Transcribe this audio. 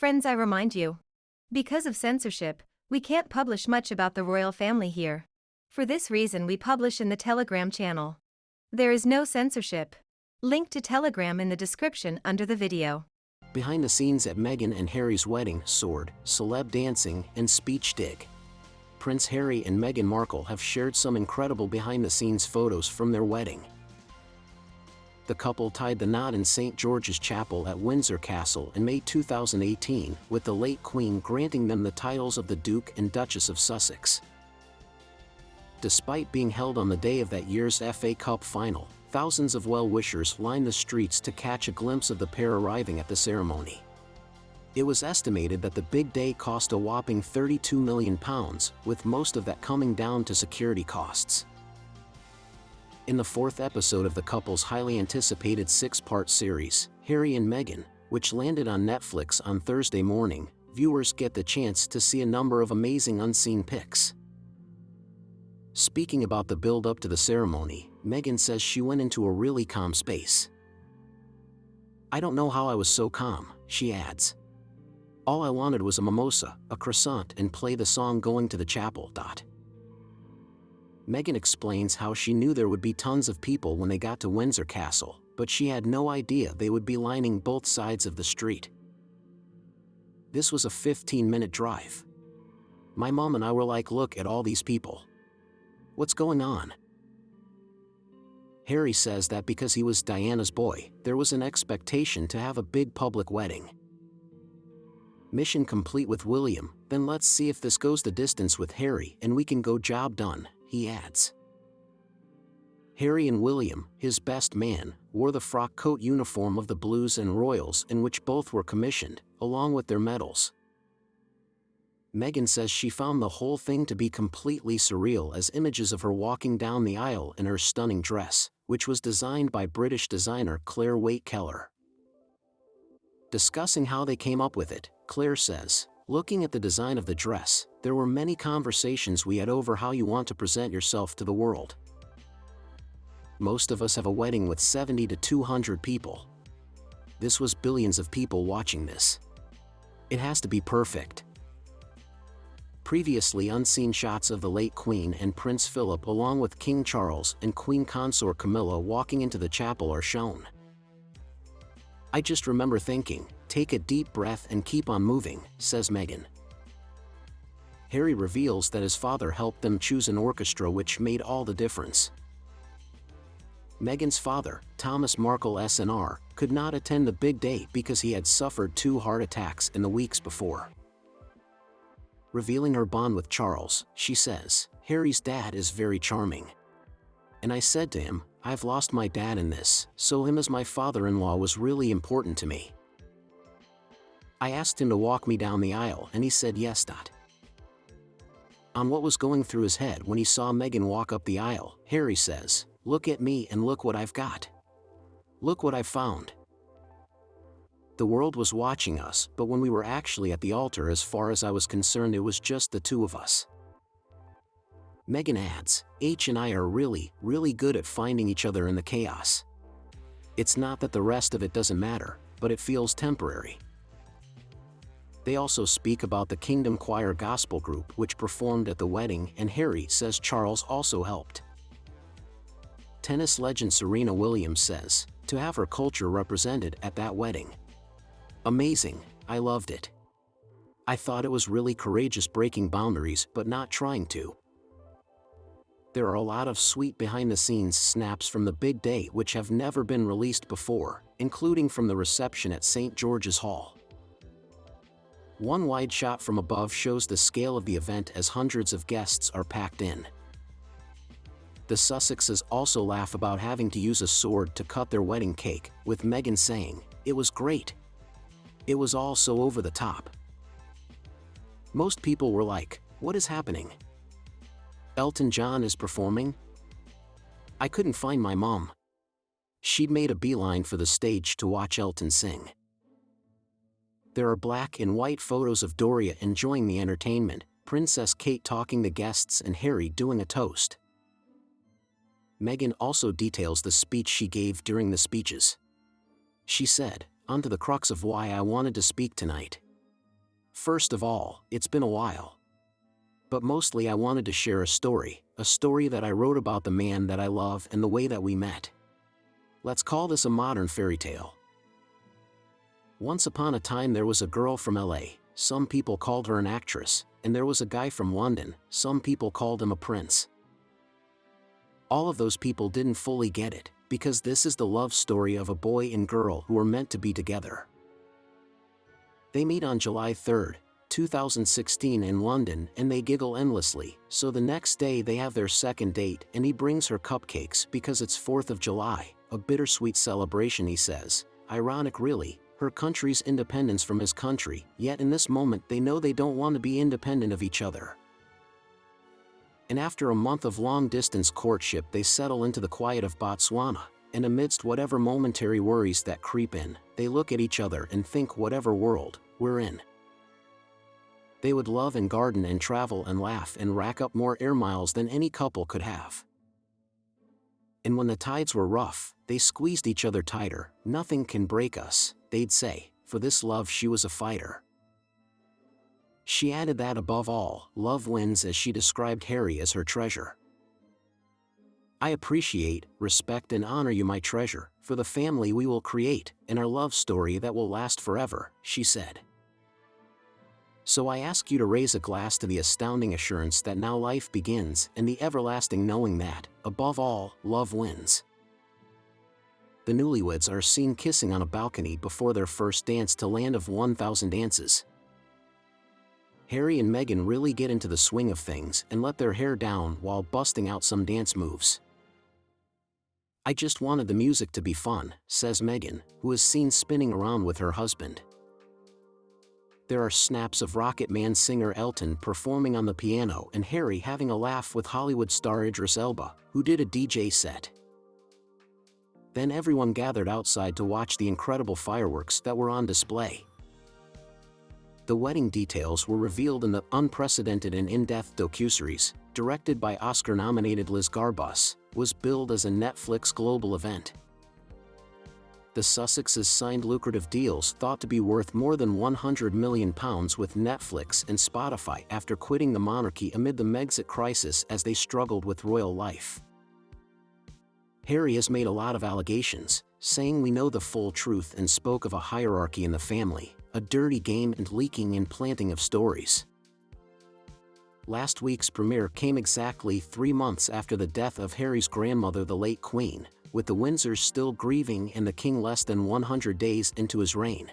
Friends, I remind you. Because of censorship, we can't publish much about the royal family here. For this reason we publish in the Telegram channel. There is no censorship. Link to Telegram in the description under the video. Behind the scenes at Meghan and Harry's wedding, sword, celeb dancing, and speech dig. Prince Harry and Meghan Markle have shared some incredible behind-the-scenes photos from their wedding. The couple tied the knot in St. George's Chapel at Windsor Castle in May 2018, with the late Queen granting them the titles of the Duke and Duchess of Sussex. Despite being held on the day of that year's FA Cup final, thousands of well-wishers lined the streets to catch a glimpse of the pair arriving at the ceremony. It was estimated that the big day cost a whopping £32 million, with most of that coming down to security costs. In the fourth episode of the couple's highly anticipated six-part series, Harry and Meghan, which landed on Netflix on Thursday morning, viewers get the chance to see a number of amazing unseen pics. Speaking about the build-up to the ceremony, Meghan says she went into a really calm space. "I don't know how I was so calm," she adds. "All I wanted was a mimosa, a croissant, and play the song Going to the Chapel." Meghan explains how she knew there would be tons of people when they got to Windsor Castle, but she had no idea they would be lining both sides of the street. "This was a 15-minute drive. My mom and I were like, look at all these people. What's going on?" Harry says that because he was Diana's boy, there was an expectation to have a big public wedding. "Mission complete with William, then let's see if this goes the distance with Harry and we can go job done," he adds. Harry and William, his best man, wore the frock coat uniform of the Blues and Royals, in which both were commissioned, along with their medals. Meghan says she found the whole thing to be completely surreal, as images of her walking down the aisle in her stunning dress, which was designed by British designer Claire Waite-Keller. Discussing how they came up with it, Claire says, "Looking at the design of the dress, there were many conversations we had over how you want to present yourself to the world. Most of us have a wedding with 70 to 200 people. This was billions of people watching this. It has to be perfect." Previously unseen shots of the late Queen and Prince Philip along with King Charles and Queen Consort Camilla walking into the chapel are shown. "I just remember thinking, take a deep breath and keep on moving," says Meghan. Harry reveals that his father helped them choose an orchestra, which made all the difference. Meghan's father, Thomas Markle SNR, could not attend the big day because he had suffered 2 heart attacks in the weeks before. Revealing her bond with Charles, she says, "Harry's dad is very charming. And I said to him, I've lost my dad in this, so him as my father-in-law was really important to me. I asked him to walk me down the aisle and he said yes." On what was going through his head when he saw Meghan walk up the aisle, Harry says, "Look at me and look what I've got. Look what I've found." The world was watching us, but when we were actually at the altar, as far as I was concerned, it was just the two of us. Meghan adds, "H and I are really, really good at finding each other in the chaos. It's not that the rest of it doesn't matter, but it feels temporary." They also speak about the Kingdom Choir gospel group which performed at the wedding, and Harry says Charles also helped. Tennis legend Serena Williams says, "To have her culture represented at that wedding. Amazing, I loved it. I thought it was really courageous, breaking boundaries but not trying to." There are a lot of sweet behind-the-scenes snaps from the big day which have never been released before, including from the reception at St. George's Hall. One wide shot from above shows the scale of the event as hundreds of guests are packed in. The Sussexes also laugh about having to use a sword to cut their wedding cake, with Meghan saying, "It was great. It was all so over the top." Most people were like, "What is happening? Elton John is performing? I couldn't find my mom. She'd made a beeline for the stage to watch Elton sing." There are black and white photos of Doria enjoying the entertainment, Princess Kate talking to guests, and Harry doing a toast. Meghan also details the speech she gave during the speeches. She said, "On to the crux of why I wanted to speak tonight. First of all, it's been a while. But mostly I wanted to share a story that I wrote about the man that I love and the way that we met. Let's call this a modern fairy tale. Once upon a time there was a girl from LA, some people called her an actress, and there was a guy from London, some people called him a prince. All of those people didn't fully get it, because this is the love story of a boy and girl who were meant to be together. They meet on July 3, 2016 in London, and they giggle endlessly, so the next day they have their second date and he brings her cupcakes because it's 4th of July, a bittersweet celebration, he says. Ironic really, her country's independence from his country, yet in this moment they know they don't want to be independent of each other. And after a month of long-distance courtship they settle into the quiet of Botswana, and amidst whatever momentary worries that creep in, they look at each other and think whatever world we're in. They would love and garden and travel and laugh and rack up more air miles than any couple could have. And when the tides were rough, they squeezed each other tighter. Nothing can break us, they'd say, for this love she was a fighter. She added that above all, love wins, as she described Harry as her treasure. I appreciate, respect and honor you, my treasure, for the family we will create, and our love story that will last forever, she said. So I ask you to raise a glass to the astounding assurance that now life begins, and the everlasting knowing that, above all, love wins. The newlyweds are seen kissing on a balcony before their first dance to Land of 1,000 Dances. Harry and Meghan really get into the swing of things and let their hair down while busting out some dance moves. I just wanted the music to be fun, says Meghan, who is seen spinning around with her husband. There are snaps of Rocket Man singer Elton performing on the piano and Harry having a laugh with Hollywood star Idris Elba, who did a DJ set. Then everyone gathered outside to watch the incredible fireworks that were on display. The wedding details were revealed in the unprecedented and in-depth docuseries, directed by Oscar-nominated Liz Garbus, was billed as a Netflix global event. The Sussexes signed lucrative deals thought to be worth more than £100 million with Netflix and Spotify after quitting the monarchy amid the Megxit crisis as they struggled with royal life. Harry has made a lot of allegations, saying we know the full truth, and spoke of a hierarchy in the family, a dirty game and leaking and planting of stories. Last week's premiere came exactly 3 months after the death of Harry's grandmother, the late Queen, with the Windsors still grieving and the king less than 100 days into his reign.